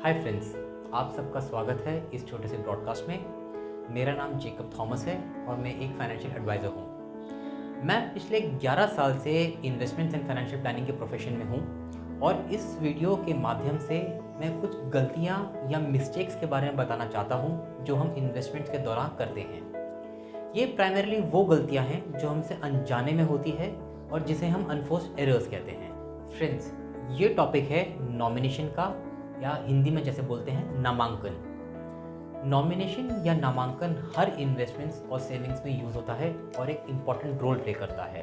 Hi friends, आप सबका स्वागत है इस छोटे से ब्रॉडकास्ट में। मेरा नाम जेकब थॉमस है और मैं एक फाइनेंशियल एडवाइज़र हूँ। मैं पिछले 11 साल से इन्वेस्टमेंट्स एंड फाइनेंशियल प्लानिंग के प्रोफेशन में हूँ और इस वीडियो के माध्यम से मैं कुछ गलतियाँ या मिस्टेक्स के बारे में बताना चाहता हूँ जो हम इन्वेस्टमेंट्स के दौरान करते हैं। ये प्राइमरीली वो गलतियाँ हैं जो हमसे अनजाने में होती है और जिसे हम अनफोर्स्ड एरर्स कहते हैं। फ्रेंड्स, ये टॉपिक है नॉमिनेशन का, या हिंदी में जैसे बोलते हैं नामांकन। नॉमिनेशन या नामांकन हर इन्वेस्टमेंट्स और सेविंग्स में यूज़ होता है और एक इम्पॉर्टेंट रोल प्ले करता है।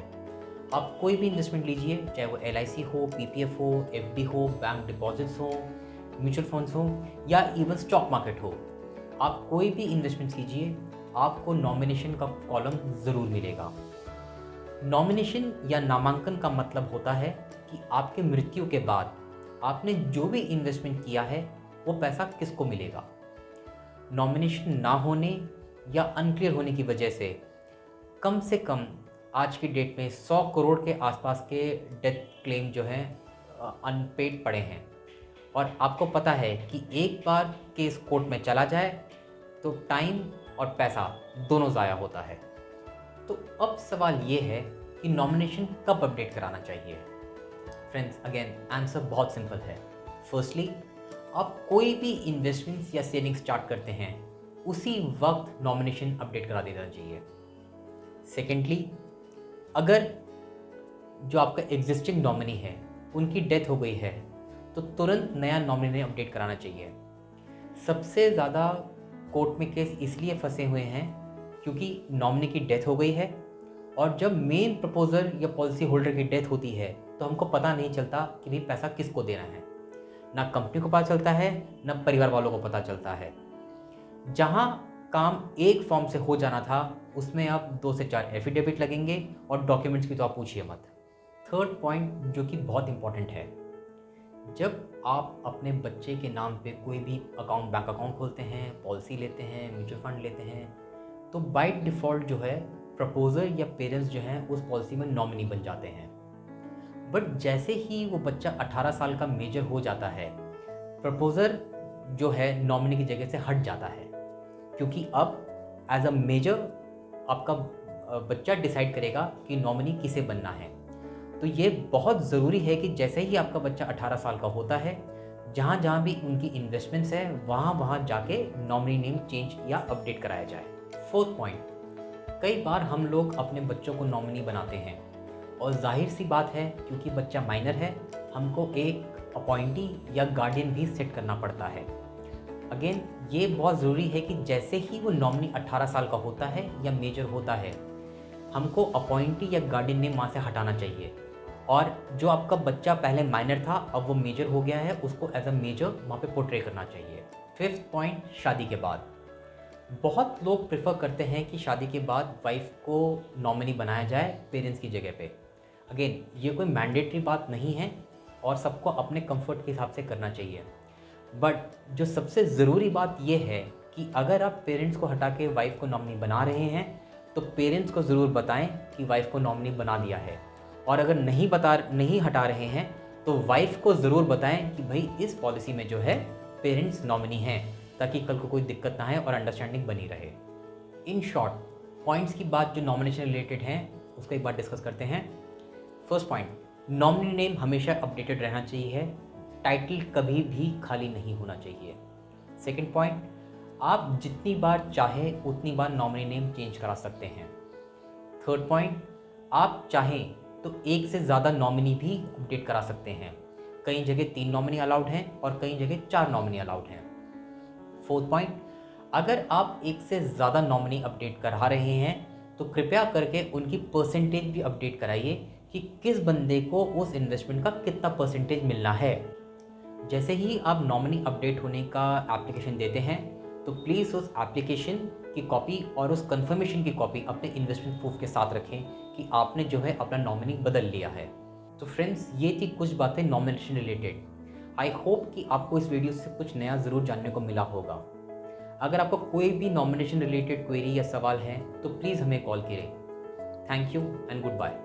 आप कोई भी इन्वेस्टमेंट लीजिए, चाहे वो LIC हो, PPF हो, FD हो, बैंक डिपॉजिट्स हो, म्यूचुअल फंड्स हो या इवन स्टॉक मार्केट हो, आप कोई भी इन्वेस्टमेंट कीजिए, आपको नॉमिनेशन का कॉलम ज़रूर मिलेगा। नॉमिनेशन या नामांकन का मतलब होता है कि आपके मृत्यु के बाद आपने जो भी इन्वेस्टमेंट किया है वो पैसा किसको मिलेगा। नॉमिनेशन ना होने या अनक्लियर होने की वजह से कम आज की डेट में 100 करोड़ के आसपास के डेथ क्लेम जो हैं अनपेड पड़े हैं। और आपको पता है कि एक बार केस कोर्ट में चला जाए तो टाइम और पैसा दोनों ज़ाया होता है। तो अब सवाल ये है कि नॉमिनेशन कब अपडेट कराना चाहिए। फ्रेंड्स, अगेन आंसर बहुत सिंपल है। फर्स्टली, आप कोई भी इन्वेस्टमेंट्स या सेविंग स्टार्ट करते हैं उसी वक्त नॉमिनेशन अपडेट करा देना चाहिए। सेकेंडली, अगर जो आपका एग्जिस्टिंग नॉमिनी है उनकी डेथ हो गई है तो तुरंत नया नॉमिनी अपडेट कराना चाहिए। सबसे ज़्यादा कोर्ट में केस इसलिए फंसे हुए हैं क्योंकि नॉमिनी की डेथ हो गई है और जब मेन प्रपोजर या पॉलिसी होल्डर की डेथ होती है तो हमको पता नहीं चलता कि भाई पैसा किसको देना है। ना कंपनी को पता चलता है, ना परिवार वालों को पता चलता है। जहां काम एक फॉर्म से हो जाना था उसमें अब 2 से 4 एफिडेविट लगेंगे और डॉक्यूमेंट्स की तो आप पूछिए मत। थर्ड पॉइंट जो कि बहुत इंपॉर्टेंट है, जब आप अपने बच्चे के नाम पे कोई भी बैंक अकाउंट खोलते हैं, पॉलिसी लेते हैं, म्यूचुअल फंड लेते हैं, तो बाय डिफ़ॉल्ट जो है प्रपोजर या पेरेंट्स जो हैं उस पॉलिसी में नॉमिनी बन जाते हैं। बट जैसे ही वो बच्चा 18 साल का मेजर हो जाता है, प्रपोजर जो है नॉमिनी की जगह से हट जाता है, क्योंकि अब एज अ मेजर आपका बच्चा डिसाइड करेगा कि नॉमिनी किसे बनना है। तो ये बहुत ज़रूरी है कि जैसे ही आपका बच्चा 18 साल का होता है, जहाँ जहाँ भी उनकी इन्वेस्टमेंट्स है वहाँ जाके नॉमिनी नेम चेंज या अपडेट कराया जाए। फोर्थ पॉइंट, कई बार हम लोग अपने बच्चों को नॉमिनी बनाते हैं और जाहिर सी बात है क्योंकि बच्चा माइनर है, हमको एक अपॉइंटी या गार्डियन भी सेट करना पड़ता है। अगेन, ये बहुत ज़रूरी है कि जैसे ही वो नॉमिनी 18 साल का होता है या मेजर होता है, हमको अपॉइंटी या गार्डियन नेम वहाँ से हटाना चाहिए और जो आपका बच्चा पहले माइनर था अब वो मेजर हो गया है, उसको एज अ मेजर वहाँ पे पोर्ट्रे करना चाहिए। फिफ्थ पॉइंट, शादी के बाद बहुत लोग प्रेफर करते हैं कि शादी के बाद वाइफ को नॉमिनी बनाया जाए पेरेंट्स की जगह पे। अगेन, ये कोई मैंडेटरी बात नहीं है और सबको अपने कंफर्ट के हिसाब से करना चाहिए। बट जो सबसे ज़रूरी बात ये है कि अगर आप पेरेंट्स को हटा के वाइफ को नॉमिनी बना रहे हैं तो पेरेंट्स को ज़रूर बताएं कि वाइफ को नॉमिनी बना दिया है, और अगर नहीं हटा रहे हैं तो वाइफ को ज़रूर बताएं कि भाई इस पॉलिसी में जो है पेरेंट्स नॉमिनी हैं, ताकि कल को कोई दिक्कत ना है और अंडरस्टैंडिंग बनी रहे। इन शॉर्ट, पॉइंट्स की बात जो नॉमिनेशन रिलेटेड हैं उसको एक बार डिस्कस करते हैं। फर्स्ट पॉइंट, नॉमिनी नेम हमेशा अपडेटेड रहना चाहिए, टाइटल कभी भी खाली नहीं होना चाहिए। सेकंड पॉइंट, आप जितनी बार चाहे उतनी बार नॉमिनी नेम चेंज करा सकते हैं। थर्ड पॉइंट, आप चाहें तो एक से ज़्यादा नॉमिनी भी अपडेट करा सकते हैं। कई जगह 3 नॉमिनी अलाउड हैं और कई जगह 4 नॉमिनी अलाउड हैं। फोर्थ पॉइंट, अगर आप एक से ज़्यादा नॉमिनी अपडेट करा रहे हैं तो कृपया करके उनकी परसेंटेज भी अपडेट कराइए कि किस बंदे को उस इन्वेस्टमेंट का कितना परसेंटेज मिलना है। जैसे ही आप नॉमिनी अपडेट होने का एप्लीकेशन देते हैं तो प्लीज़ उस एप्लीकेशन की कॉपी और उस कंफर्मेशन की कॉपी अपने इन्वेस्टमेंट प्रूफ के साथ रखें कि आपने जो है अपना नॉमिनी बदल लिया है। तो फ्रेंड्स, ये थी कुछ बातें नॉमिनेशन रिलेटेड। आई होप कि आपको इस वीडियो से कुछ नया ज़रूर जानने को मिला होगा। अगर आपको कोई भी नॉमिनेशन रिलेटेड क्वेरी या सवाल है तो प्लीज़ हमें कॉल करें। Thank you and good bye.